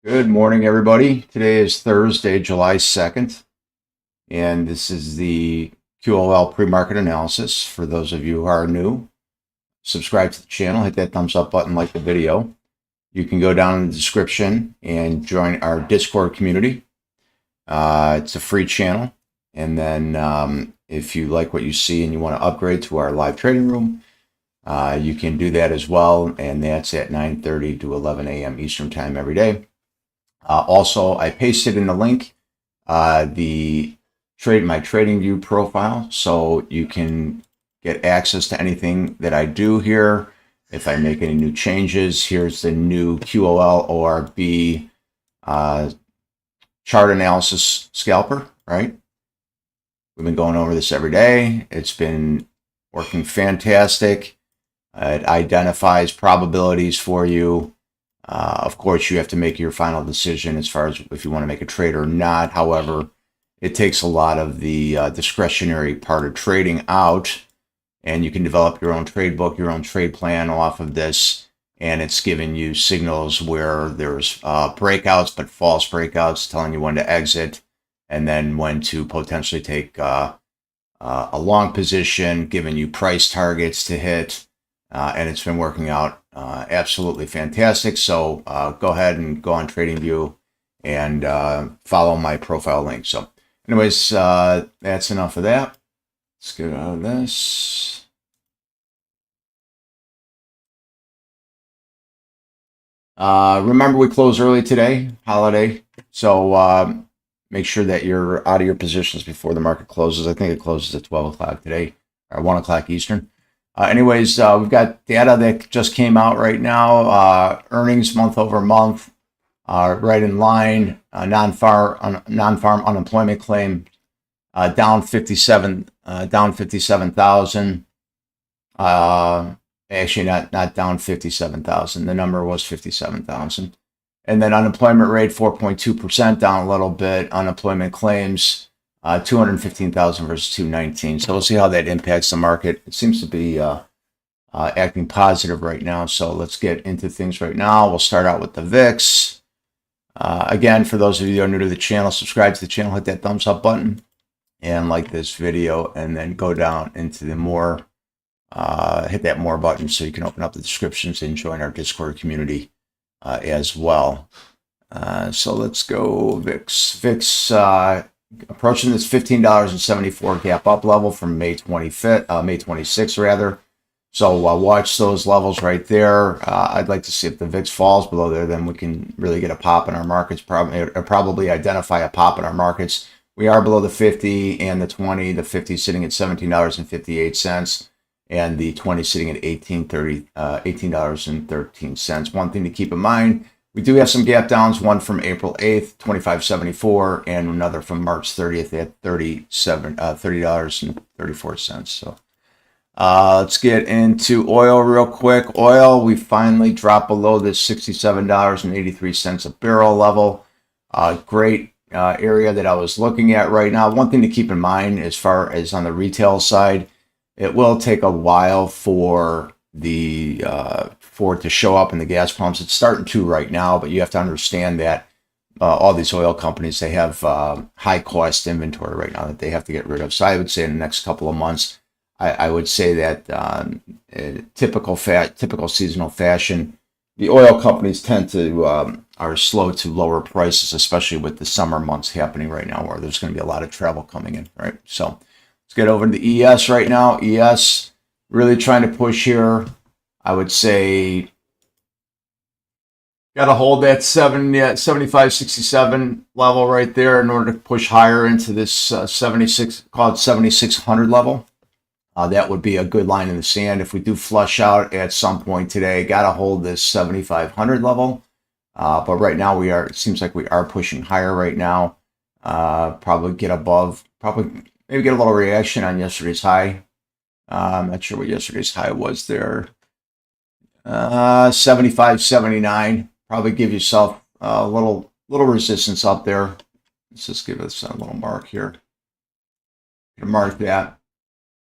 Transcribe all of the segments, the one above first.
Good morning, everybody. Today is Thursday, July 2nd, and this is the QOL pre-market analysis. For those of you who are new, subscribe to the channel, hit that thumbs up button, like the video. You can go down in the description and join our Discord community. It's a free channel, and then if you like what you see and you want to upgrade to our live trading room, you can do that as well, and that's at 9:30 to 11 a.m. Eastern Time every day. Also, I pasted in the link my TradingView profile, so you can get access to anything that I do here. If I make any new changes, here's the new QOL ORB chart analysis scalper, right? We've been going over this every day. It's been working fantastic. It identifies probabilities for you. Of course, you have to make your final decision as far as if you want to make a trade or not. However, it takes a lot of the discretionary part of trading out, and you can develop your own trade book, your own trade plan off of this, and it's giving you signals where there's breakouts, but false breakouts, telling you when to exit, and then when to potentially take a long position, giving you price targets to hit, and it's been working out absolutely fantastic. So go ahead and go on TradingView and follow my profile link. So anyways, that's enough of that. Let's get out of this. Remember, we close early today, holiday. So make sure that you're out of your positions before the market closes. I think it closes at 12 o'clock today, or 1 o'clock Eastern. Anyways, we've got data that just came out right now. Earnings month over month, right in line. Non-farm unemployment claim down 57,000. Actually, not down 57,000. The number was 57,000. And then unemployment rate 4.2%, down a little bit. Unemployment claims 215,000 versus 219. So we'll see how that impacts the market. It seems to be acting positive right now. So let's get into things right now. We'll start out with the VIX. Again, for those of you that are new to the channel, subscribe to the channel, hit that thumbs up button, and like this video, and then go down into the more, hit that more button so you can open up the descriptions and join our Discord community as well. So let's go VIX. VIX approaching this $15.74 gap up level from May 26th rather. So watch those levels right there. I'd like to see if the VIX falls below there, then we can really get a pop in our markets, probably identify a pop in our markets. We are below the 50 and the 20. The 50 sitting at $17.58 and the 20 sitting at $18.13. One thing to keep in mind, we do have some gap downs, one from April 8th, 25.74, and another from March 30th at $30.34. So let's get into oil real quick. Oil, we finally dropped below this $67.83 a barrel level. Great area that I was looking at right now. One thing to keep in mind as far as on the retail side, it will take a while for the for it to show up in the gas pumps. It's starting to right now, but you have to understand that all these oil companies, they have high cost inventory right now that they have to get rid of. So I would say in the next couple of months, I would say that typical seasonal fashion, the oil companies tend to are slow to lower prices, especially with the summer months happening right now, where there's going to be a lot of travel coming in, right? So let's get over to the ES right now. ES really trying to push here. I would say got to hold that 75.67 level right there in order to push higher into this 7600 level. That would be a good line in the sand. If we do flush out at some point today, got to hold this 7500 level. But right now it seems like we are pushing higher right now. Probably get above, maybe get a little reaction on yesterday's high. I'm not sure what yesterday's high was there. 75.79. Probably give yourself a little resistance up there. Let's just give us a little mark here. Mark that.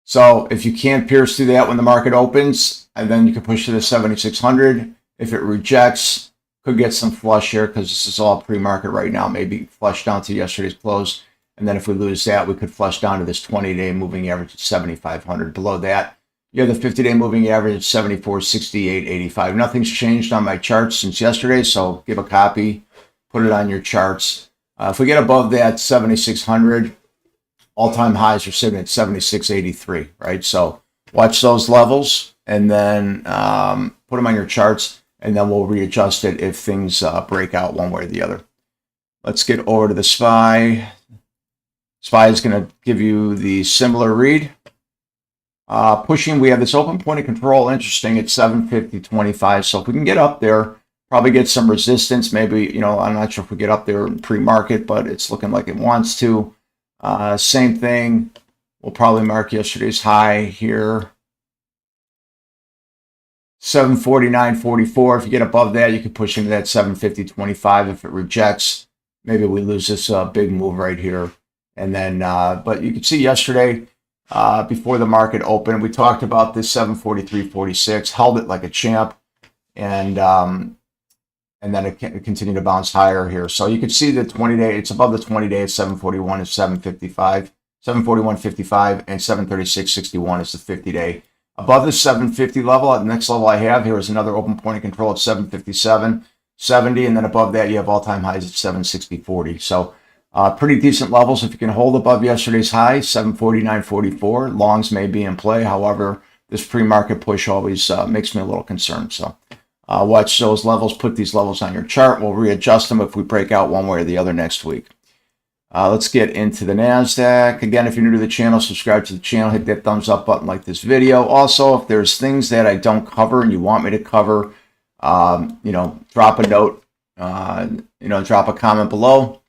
So if you can't pierce through that when the market opens, and then you can push to the 7600. If it rejects, Could get some flush here because this is all pre-market right now. Maybe flush down to yesterday's close. And then if we lose that, we could flush down to this 20-day moving average at 7,500. Below that, you have the 50-day moving average at 74.6885. Nothing's changed on my charts since yesterday, so give a copy, put it on your charts. If we get above that 7,600, all-time highs are sitting at 76.83, right? So watch those levels and then put them on your charts, and then we'll readjust it if things break out one way or the other. Let's get over to the SPY. SPY is going to give you the similar read. Pushing, we have this open point of control, interesting, at 750.25. So if we can get up there, probably get some resistance. Maybe, I'm not sure if we get up there in pre-market, but it's looking like it wants to. Same thing. We'll probably mark yesterday's high here. 749.44. If you get above that, you can push into that 750.25. If it rejects, maybe we lose this big move right here. And then, but you can see yesterday, before the market opened, we talked about this 743.46, held it like a champ, and then it continued to bounce higher here. So you can see the 20-day, it's above the 20-day at 741 and 755, 741.55, and 736.61 is the 50-day. Above the 750 level, the next level I have here is another open point of control at 757.70, and then above that you have all-time highs at 760.40. So pretty decent levels if you can hold above yesterday's high, 749.44. Longs may be in play. However, this pre-market push always makes me a little concerned. So watch those levels. Put these levels on your chart. We'll readjust them if we break out one way or the other next week. Let's get into the NASDAQ. Again, if you're new to the channel, subscribe to the channel. Hit that thumbs up button like this video. Also, if there's things that I don't cover and you want me to cover, drop a note, drop a comment below.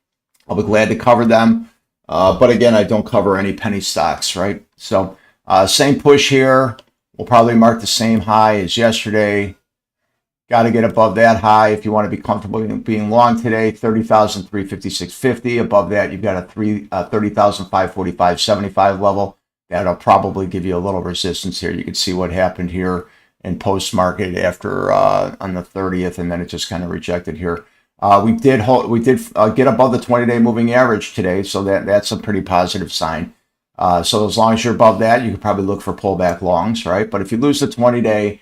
I'll be glad to cover them. But again, I don't cover any penny stocks, right? So same push here. We'll probably mark the same high as yesterday. Got to get above that high if you want to be comfortable being long today. 30,356.50. Above that, you've got a 30,545.75 level. That'll probably give you a little resistance here. You can see what happened here in post-market after on the 30th, and then it just kind of rejected here. We did get above the 20-day moving average today, so that's a pretty positive sign. So as long as you're above that, you could probably look for pullback longs, right? But if you lose the 20-day,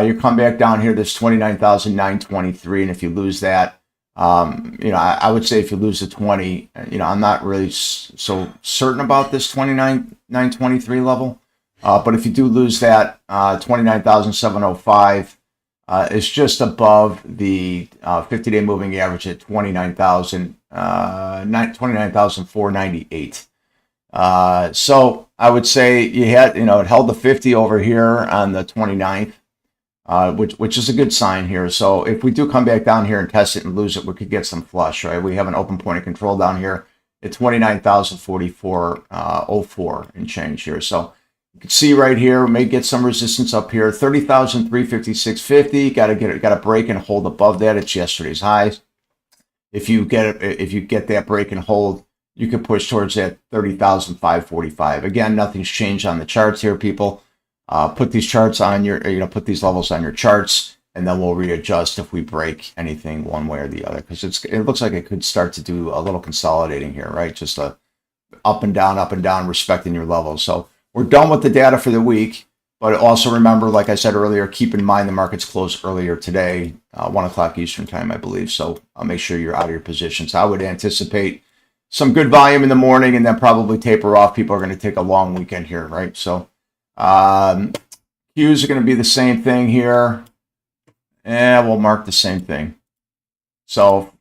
you come back down here, this 29,923, and if you lose that, I would say if you lose the 20, I'm not really so certain about this 29,923 level. But if you do lose that, 29,705 is just above the 50-day moving average at 29,498. So I would say you had, it held the 50 over here on the 29th. Which is a good sign here. So if we do come back down here and test it and lose it, we could get some flush, right? We have an open point of control down here at 29,044.04 and change here. So you can see right here, we may get some resistance up here, 30,356.50. Got to break and hold above that. It's yesterday's highs. If you get that break and hold, you could push towards that 30,545. Again, nothing's changed on the charts here, people. Put these charts on your, put these levels on your charts, and then we'll readjust if we break anything one way or the other, because it looks like it could start to do a little consolidating here, right? Just a up and down, respecting your levels. So we're done with the data for the week, but also remember, like I said earlier, keep in mind the market's closed earlier today, 1 o'clock Eastern time, I believe. So I'll make sure you're out of your positions. I would anticipate some good volume in the morning and then probably taper off. People are going to take a long weekend here, right? So Qs are going to be the same thing here, and we'll mark the same thing. So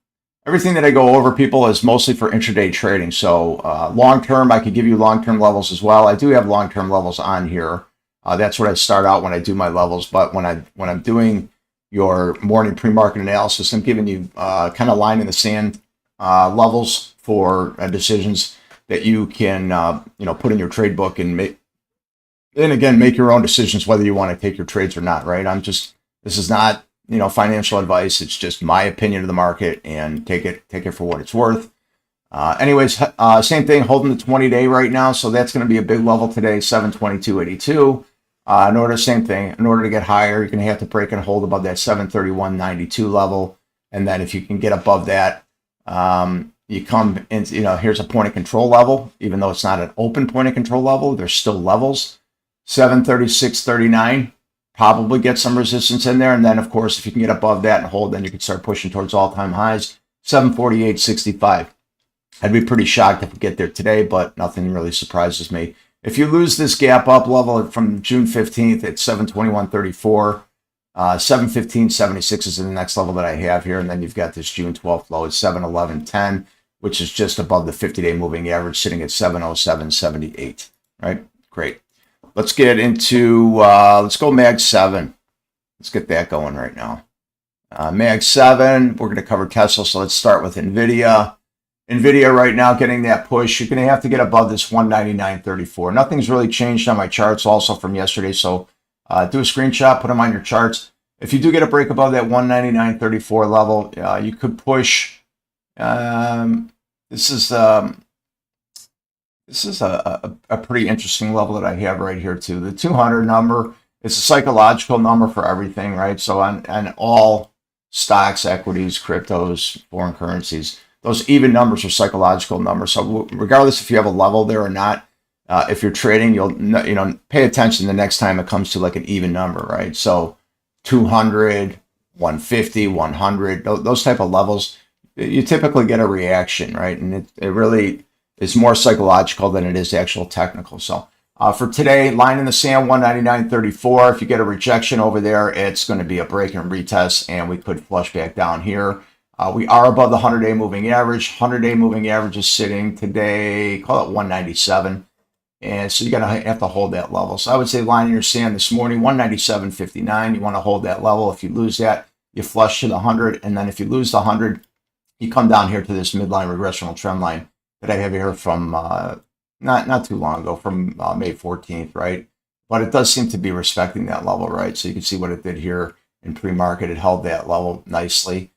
everything that I go over, people, is mostly for intraday trading. So long term, I could give you long-term levels as well. I do have long-term levels on here. That's what I start out when I do my levels. But when I'm doing your morning pre-market analysis, I'm giving you kind of line in the sand levels for decisions that you can put in your trade book and make. And again, make your own decisions whether you want to take your trades or not, right? This is not, financial advice. It's just my opinion of the market, and take it for what it's worth. Anyways, same thing, holding the 20-day right now. So that's going to be a big level today, 722.82. Same thing. In order to get higher, you're going to have to break and hold above that 731.92 level. And then if you can get above that, you come in, here's a point of control level. Even though it's not an open point of control level, there's still levels. 736.39, probably get some resistance in there. And then, of course, if you can get above that and hold, then you can start pushing towards all-time highs. 748.65. I'd be pretty shocked if we get there today, but nothing really surprises me. If you lose this gap up level from June 15th at 721.34, 715.76 is the next level that I have here. And then you've got this June 12th low at 711.10, which is just above the 50-day moving average, sitting at 707.78, right? Great. Let's get into, let's go MAG 7. Let's get that going right now. MAG 7, we're going to cover Tesla, so let's start with NVIDIA. NVIDIA right now getting that push. You're going to have to get above this 199.34. Nothing's really changed on my charts also from yesterday, so do a screenshot, put them on your charts. If you do get a break above that 199.34 level, you could push. This is a pretty interesting level that I have right here too. The 200 number, it's a psychological number for everything, right? So on all stocks, equities, cryptos, foreign currencies, those even numbers are psychological numbers. So regardless if you have a level there or not, if you're trading, you'll pay attention the next time it comes to like an even number, right? So 200, 150, 100, those type of levels, you typically get a reaction, right? And it really is more psychological than it is actual technical. So for today, line in the sand, 199.34. If you get a rejection over there, it's going to be a break and retest, and we could flush back down here. We are above the 100-day moving average. 100-day moving average is sitting today, call it 197. And so you're going to have to hold that level. So I would say line in your sand this morning, 197.59. You want to hold that level. If you lose that, you flush to the 100. And then if you lose the 100, you come down here to this midline regressional trend line that I have here from not too long ago, from May 14th, right? But it does seem to be respecting that level, right? So you can see what it did here in pre-market. It held that level nicely.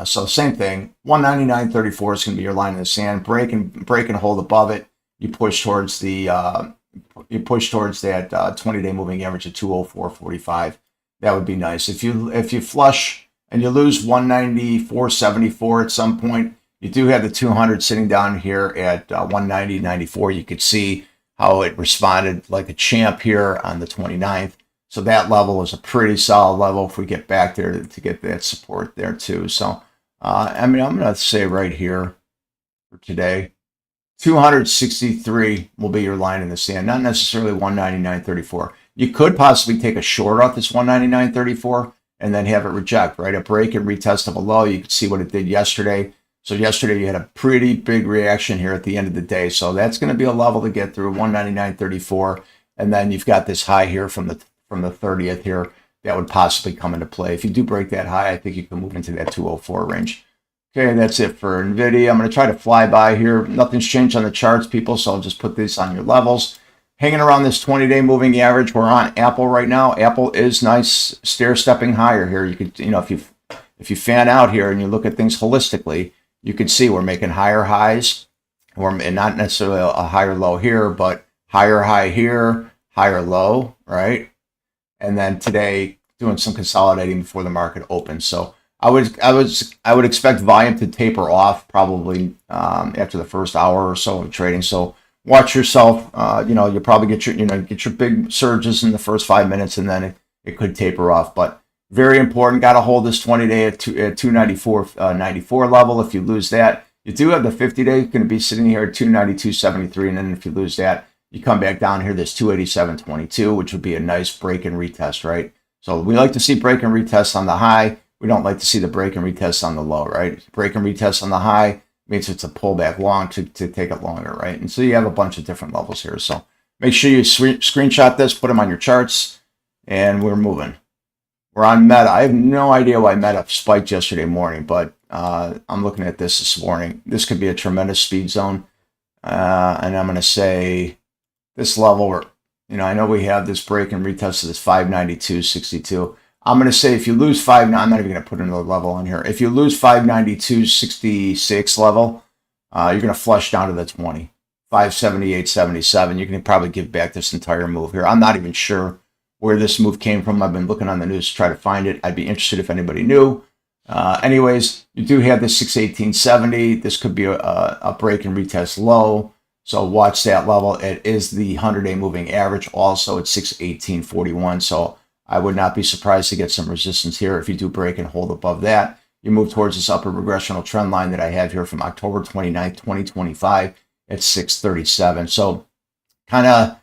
So same thing, 199.34 is going to be your line in the sand. Break and hold above it. You push towards the that 20-day moving average at 204.45. That would be nice. If you flush and you lose 194.74 at some point, you do have the 200 sitting down here at 190.94. You could see how it responded like a champ here on the 29th. So that level is a pretty solid level if we get back there to get that support there too. So, I'm going to say right here for today, 263 will be your line in the sand, not necessarily 199.34. You could possibly take a short off this 199.34 and then have it reject, right? A break and retest of a low. You could see what it did yesterday. So yesterday you had a pretty big reaction here at the end of the day. So that's going to be a level to get through, 199.34. And then you've got this high here from the 30th here that would possibly come into play. If you do break that high, I think you can move into that 204 range. Okay, that's it for NVIDIA. I'm going to try to fly by here. Nothing's changed on the charts, people, so I'll just put this on your levels. Hanging around this 20-day moving average. We're on Apple right now. Apple is nice, stair-stepping higher here. You could, if you fan out here and you look at things holistically, you can see we're making higher highs. And not necessarily a higher low here, but higher high here, higher low, right? And then today doing some consolidating before the market opens. So I would expect volume to taper off probably after the first hour or so of trading. So watch yourself. You'll probably get your big surges in the first 5 minutes, and then it could taper off. But very important. Got to hold this 20-day at 294.94 level. If you lose that, you do have the 50-day going to be sitting here at 292.73, and then if you lose that, you come back down here, this 287.22, which would be a nice break and retest, right? So we like to see break and retest on the high. We don't like to see the break and retest on the low, right? Break and retest on the high means it's a pullback long to take it longer, right? And so you have a bunch of different levels here. So make sure you screenshot this, put them on your charts, and we're moving. We're on Meta. I have no idea why Meta spiked yesterday morning, but I'm looking at this morning. This could be a tremendous speed zone. And I'm going to say this level, where, I know we have this break and retest of this 592.62. I'm going to say if you lose I'm not even going to put another level on here. If you lose 592.66 level, you're going to flush down to the 20. 578.77. You can probably give back this entire move here. I'm not even sure where this move came from. I've been looking on the news to try to find it. I'd be interested if anybody knew. Anyways, you do have this 618.70. This could be a break and retest low. So watch that level. It is the 100-day moving average. Also, it's 618.41. So I would not be surprised to get some resistance here. If you do break and hold above that, you move towards this upper regressional trend line that I have here from October 29th, 2025 at 637. So kind of,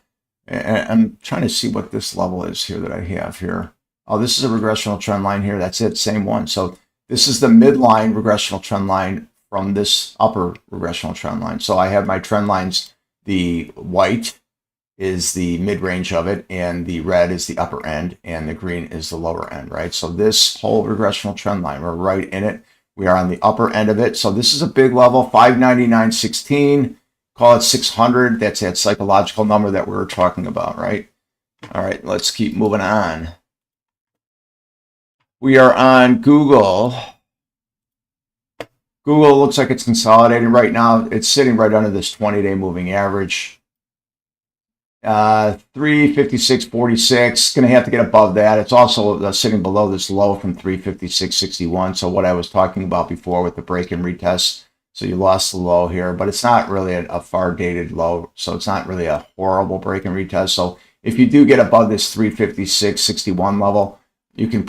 I'm trying to see what this level is here that I have here. Oh, this is a regressional trend line here. That's it, same one. So this is the midline regressional trend line from this upper regressional trend line. So I have my trend lines, the white is the mid-range of it, and the red is the upper end, and the green is the lower end, right? So this whole regressional trend line, we're right in it. We are on the upper end of it. So this is a big level, 599.16, call it 600. That's that psychological number that we were talking about, right? All right, let's keep moving on. We are on Google. Google looks like it's consolidating right now. It's sitting right under this 20-day moving average. 356.46, going to have to get above that. It's also sitting below this low from 356.61. So what I was talking about before with the break and retest. So you lost the low here, but it's not really a far dated low. So it's not really a horrible break and retest. So if you do get above this 356.61 level, you can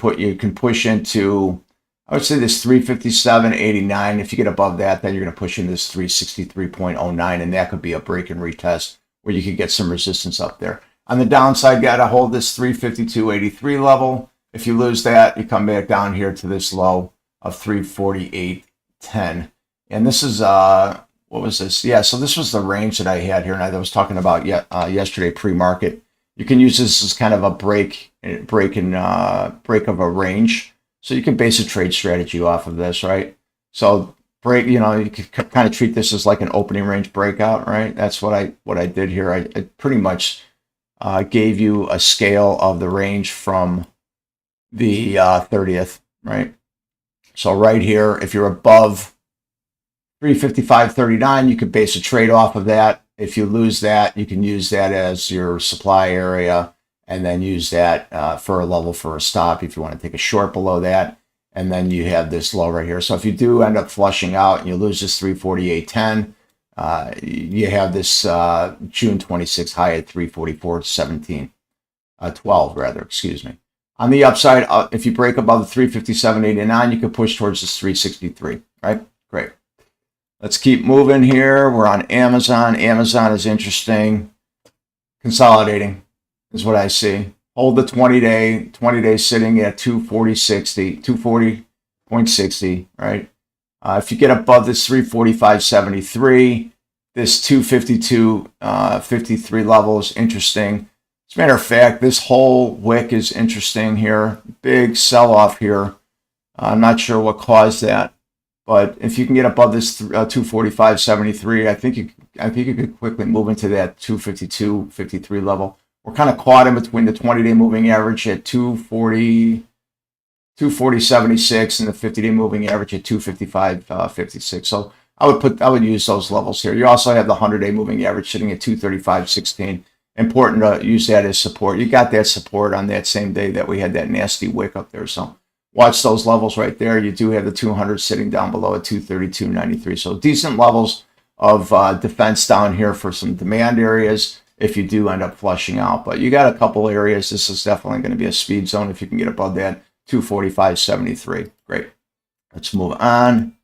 push into, I would say, this 357.89. If you get above that, then you're going to push into this 363.09, and that could be a break and retest where you could get some resistance up there. On the downside, got to hold this 352.83 level. If you lose that, you come back down here to this low of 348.10. And this is, what was this? Yeah, so this was the range that I had here, and I was talking about yesterday pre-market. You can use this as kind of a break of a range. So you can base a trade strategy off of this, right? So break, you could kind of treat this as like an opening range breakout, right? That's what I did here. I pretty much gave you a scale of the range from the 30th, right? So right here, if you're above 355.39, you could base a trade off of that. If you lose that, you can use that as your supply area and then use that for a level for a stop if you want to take a short below that. And then you have this low right here. So if you do end up flushing out and you lose this 348.10, you have this June 26 high at 344.17, 12 rather, excuse me. On the upside, if you break above the 357.89, you can push towards this 363, right? Great. Let's keep moving here. We're on Amazon. Amazon is interesting. Consolidating is what I see. Hold the 20-day sitting at 240.60, 240.60, right? If you get above this 345.73, this 252.53 level is interesting. As a matter of fact, this whole wick is interesting here. Big sell-off here. I'm not sure what caused that. But if you can get above this 245.73, I think you could quickly move into that 252.53 level. We're kind of caught in between the 20-day moving average at 240.76 and the 50-day moving average at 255.56. So I would use those levels here. You also have the 100-day moving average sitting at 235.16. Important to use that as support. You got that support on that same day that we had that nasty wick up there. So watch those levels right there. You do have the 200 sitting down below at 232.93. So decent levels of defense down here for some demand areas if you do end up flushing out. But you got a couple areas. This is definitely going to be a speed zone if you can get above that 245.73. Great. Let's move on.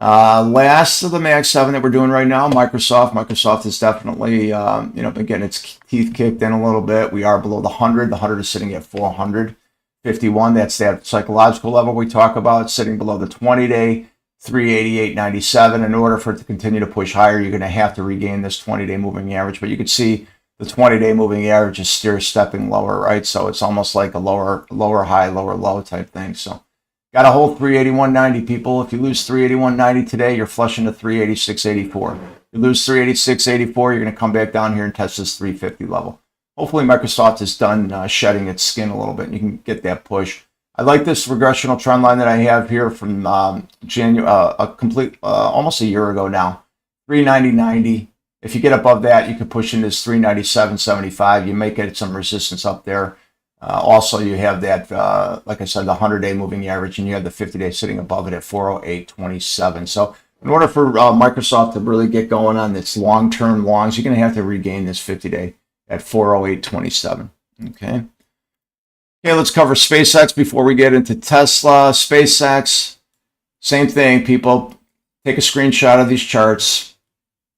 Last of the Mag 7 that we're doing right now, Microsoft. Microsoft is definitely been getting its teeth kicked in a little bit. We are below the 100. The 100 is sitting at 451. That's that psychological level we talk about, sitting below the 20-day, 388.97. In order for it to continue to push higher, you're going to have to regain this 20-day moving average. But you can see the 20-day moving average is still stepping lower, right? So it's almost like a lower high, lower low type thing. So got to hold 381.90, people. If you lose 381.90 today, you're flushing to 386.84. If you lose 386.84, you're going to come back down here and test this 350 level. Hopefully Microsoft is done shedding its skin a little bit and you can get that push. I like this regressional trend line that I have here from almost a year ago now, 390.90. If you get above that, you can push into this 397.75. You may get some resistance up there. Also, you have that, like I said, the 100-day moving average, and you have the 50-day sitting above it at 408.27. So in order for Microsoft to really get going on its long-term longs, you're going to have to regain this 50-day at 408.27. Okay. Okay, let's cover SpaceX before we get into Tesla. SpaceX, same thing, people. Take a screenshot of these charts.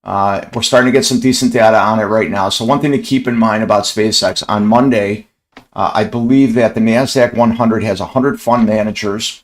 We're starting to get some decent data on it right now. So one thing to keep in mind about SpaceX, on Monday, I believe that the NASDAQ 100 has 100 fund managers,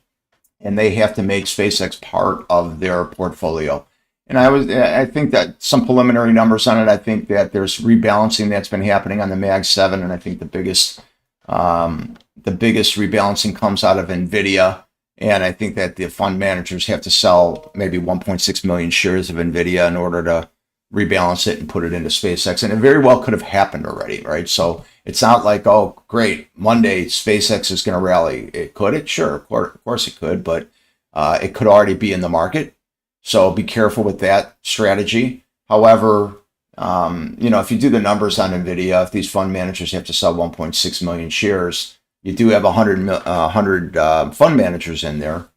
and they have to make SpaceX part of their portfolio. And I think that some preliminary numbers on it, I think that there's rebalancing that's been happening on the MAG 7, and I think the biggest rebalancing comes out of NVIDIA. And I think that the fund managers have to sell maybe 1.6 million shares of NVIDIA in order to rebalance it and put it into SpaceX. And it very well could have happened already, right? So it's not like, oh, great, Monday, SpaceX is going to rally. It could, it sure, of course it could, but it could already be in the market. So be careful with that strategy. However, if you do the numbers on NVIDIA, if these fund managers have to sell 1.6 million shares, you do have 100 fund managers in there,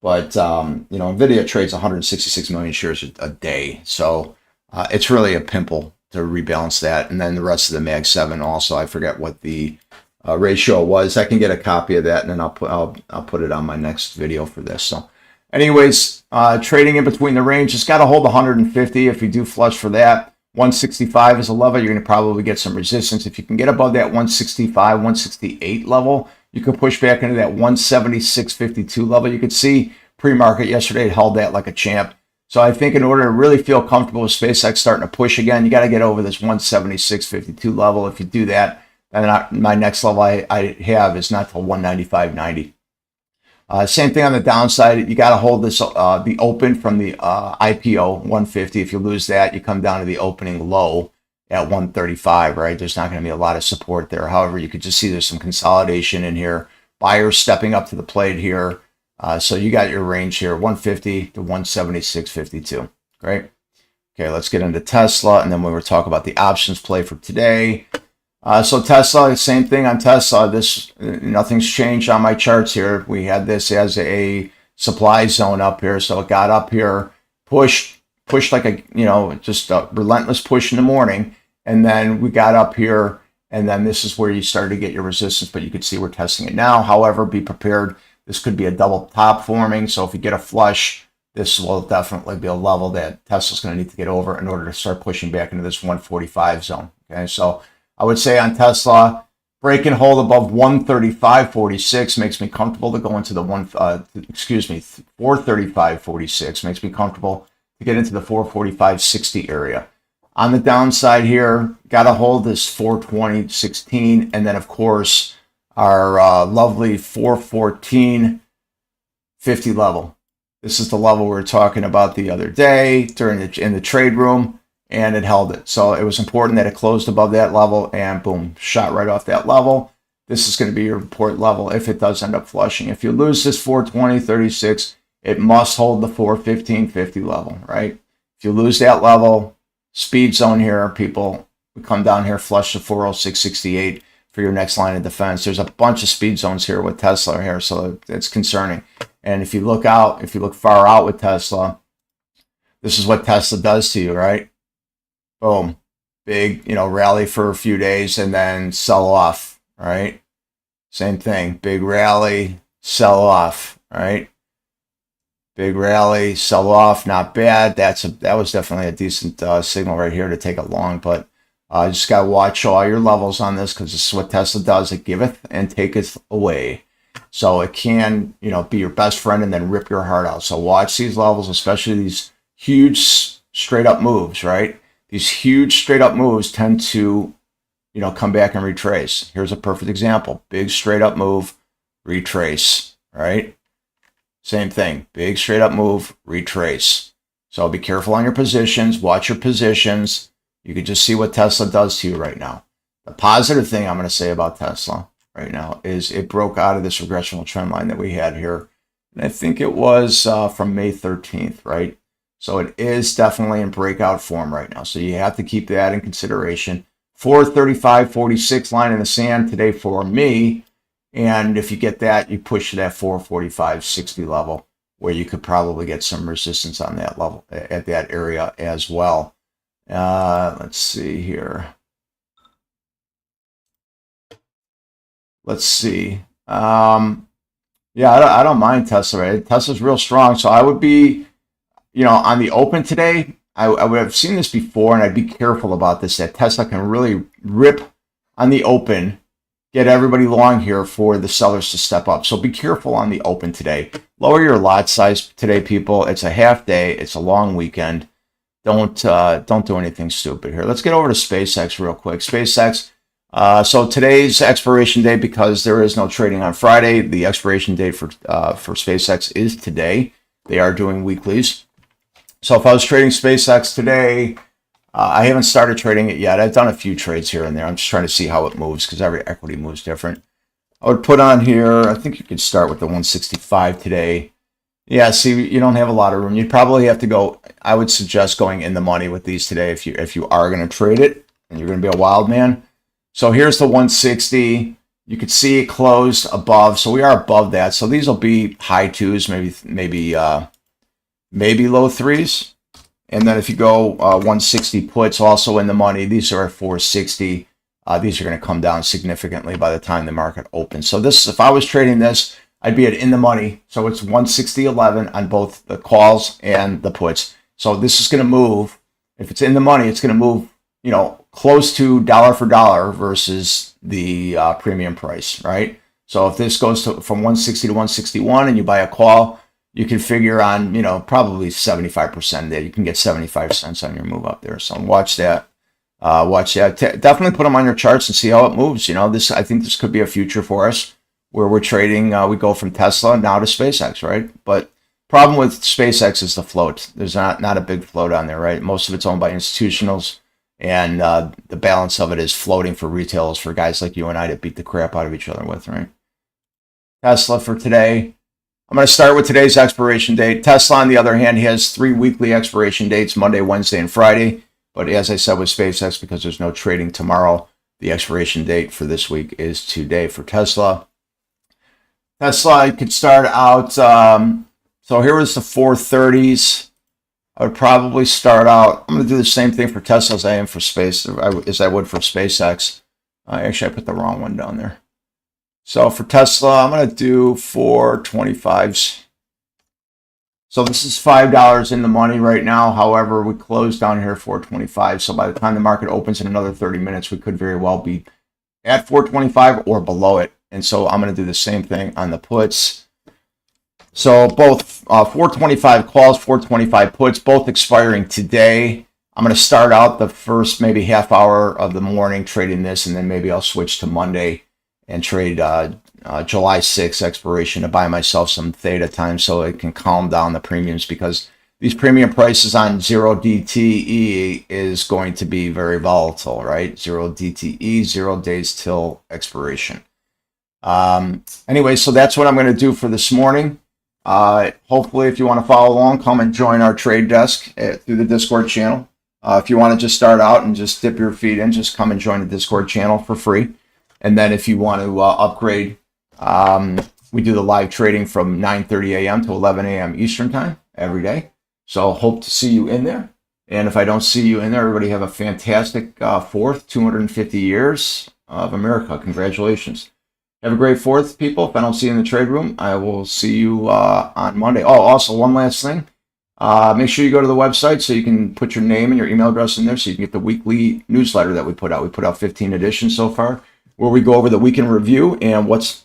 but NVIDIA trades 166 million shares a day, so it's really a pimple to rebalance that. And then the rest of the Mag 7 also, I forget what the ratio was. I can get a copy of that, and then I'll put it on my next video for this. So, anyways, trading in between the range, it's got to hold 150. If you do flush for that, 165 is a level. You're going to probably get some resistance. If you can get above that 165, 168 level, you can push back into that 176.52 level. You could see pre-market yesterday, it held that like a champ. So I think in order to really feel comfortable with SpaceX starting to push again, you got to get over this 176.52 level. If you do that, then my next level I have is not till 195.90. Same thing on the downside. You got to hold this the open from the IPO 150. If you lose that, you come down to the opening low at 135, right? There's not going to be a lot of support there. However, you could just see there's some consolidation in here. Buyers stepping up to the plate here. So you got your range here, 150 to 176.52. Great. Okay, let's get into Tesla, and then we will talk about the options play for today. So Tesla, same thing on Tesla. Nothing's changed on my charts here. We had this as a supply zone up here, so it got up here, pushed like just a relentless push in the morning, and then we got up here, and then this is where you started to get your resistance. But you can see we're testing it now. However, be prepared. This could be a double top forming. So if you get a flush, this will definitely be a level that Tesla's going to need to get over in order to start pushing back into this 145 zone. Okay, so I would say on Tesla, break and hold above 135.46 makes me comfortable to go into the 435.46 makes me comfortable to get into the 445.60 area. On the downside here, got to hold this 420.16, and then of course our lovely 414.50 level. This is the level we were talking about the other day in the trade room. And it held it. So it was important that it closed above that level, and boom, shot right off that level. This is going to be your report level if it does end up flushing. If you lose this 420.36, it must hold the 415.50 level, right? If you lose that level, speed zone here, people, we come down here, flush the 406.68 for your next line of defense. There's a bunch of speed zones here with Tesla here, so it's concerning. And if you look far out with Tesla, this is what Tesla does to you, right? Boom, big, rally for a few days and then sell off, right? Same thing, big rally, sell off, right? Big rally, sell off, not bad. That was definitely a decent signal right here to take it long, but you just got to watch all your levels on this, because this is what Tesla does. It giveth and taketh away. So it can, be your best friend and then rip your heart out. So watch these levels, especially these huge straight up moves, right? These huge straight up moves tend to, come back and retrace. Here's a perfect example. Big straight up move, retrace, right? Same thing. Big straight up move, retrace. So be careful on your positions. Watch your positions. You can just see what Tesla does to you right now. The positive thing I'm going to say about Tesla right now is it broke out of this regressional trend line that we had here. And I think it was from May 13th, right? So it is definitely in breakout form right now. So you have to keep that in consideration. 435.46 line in the sand today for me. And if you get that, you push to that 445.60 level, where you could probably get some resistance on that level, at that area as well. Let's see here. Let's see. Yeah, I don't mind Tesla. Right? Tesla's real strong, so I would be, on the open today. I would have seen this before, and I'd be careful about this. That Tesla can really rip on the open, get everybody long here for the sellers to step up. So be careful on the open today. Lower your lot size today, people. It's a half day. It's a long weekend. Don't do anything stupid here. Let's get over to SpaceX real quick. SpaceX. So today's expiration date, because there is no trading on Friday, the expiration date for SpaceX is today. They are doing weeklies. So if I was trading SpaceX today, I haven't started trading it yet. I've done a few trades here and there. I'm just trying to see how it moves, because every equity moves different. I would put on here, I think you could start with the 165 today. Yeah, see, you don't have a lot of room. You'd probably have to go, I would suggest going in the money with these today if you are going to trade it and you're going to be a wild man. So here's the 160. You could see it closed above. So we are above that. So these will be high twos, maybe low threes. And then if you go 160 puts, also in the money, these are at 460. These are going to come down significantly by the time the market opens. So this, if I was trading this, I'd be at in the money. So it's 160.11 on both the calls and the puts. So this is going to move. If it's in the money, it's going to move, close to dollar for dollar versus the premium price, right? So if this goes from 160 to 161 and you buy a call, you can figure on, probably 75% there. You can get 75 cents on your move up there. So watch that. Definitely put them on your charts and see how it moves. I think this could be a future for us where we're trading. We go from Tesla now to SpaceX, right? But problem with SpaceX is the float. There's not a big float on there, right? Most of it's owned by institutionals, and the balance of it is floating for retailers, for guys like you and I to beat the crap out of each other with, right? Tesla for today. I'm going to start with today's expiration date. Tesla, on the other hand, has 3 weekly expiration dates, Monday, Wednesday, and Friday. But as I said with SpaceX, because there's no trading tomorrow, the expiration date for this week is today for Tesla. Tesla, you could start out, so here was the 430s. I would probably start out, I'm going to do the same thing for Tesla as I am for as I would for SpaceX. Actually, I put the wrong one down there. So for Tesla, I'm going to do 425s. So this is $5 in the money right now. However, we closed down here at 425. So by the time the market opens in another 30 minutes, we could very well be at 425 or below it. And so I'm going to do the same thing on the puts. So both 425 calls, 425 puts, both expiring today. I'm going to start out the first maybe half hour of the morning trading this, and then maybe I'll switch to Monday and trade July 6th expiration to buy myself some theta time so it can calm down the premiums, because these premium prices on 0 DTE is going to be very volatile, right? 0 DTE, 0 days till expiration. Anyway, so that's what I'm going to do for this morning. Hopefully, if you want to follow along, come and join our trade desk through the Discord channel. If you want to just start out and just dip your feet in, just come and join the Discord channel for free. And then if you want to upgrade, we do the live trading from 9:30 a.m. to 11 a.m. Eastern time every day. So hope to see you in there. And if I don't see you in there, everybody have a fantastic 4th, 250 years of America. Congratulations. Have a great 4th, people. If I don't see you in the trade room, I will see you on Monday. Oh, also, one last thing. Make sure you go to the website so you can put your name and your email address in there so you can get the weekly newsletter that we put out. We put out 15 editions so far, where we go over the weekend review and what's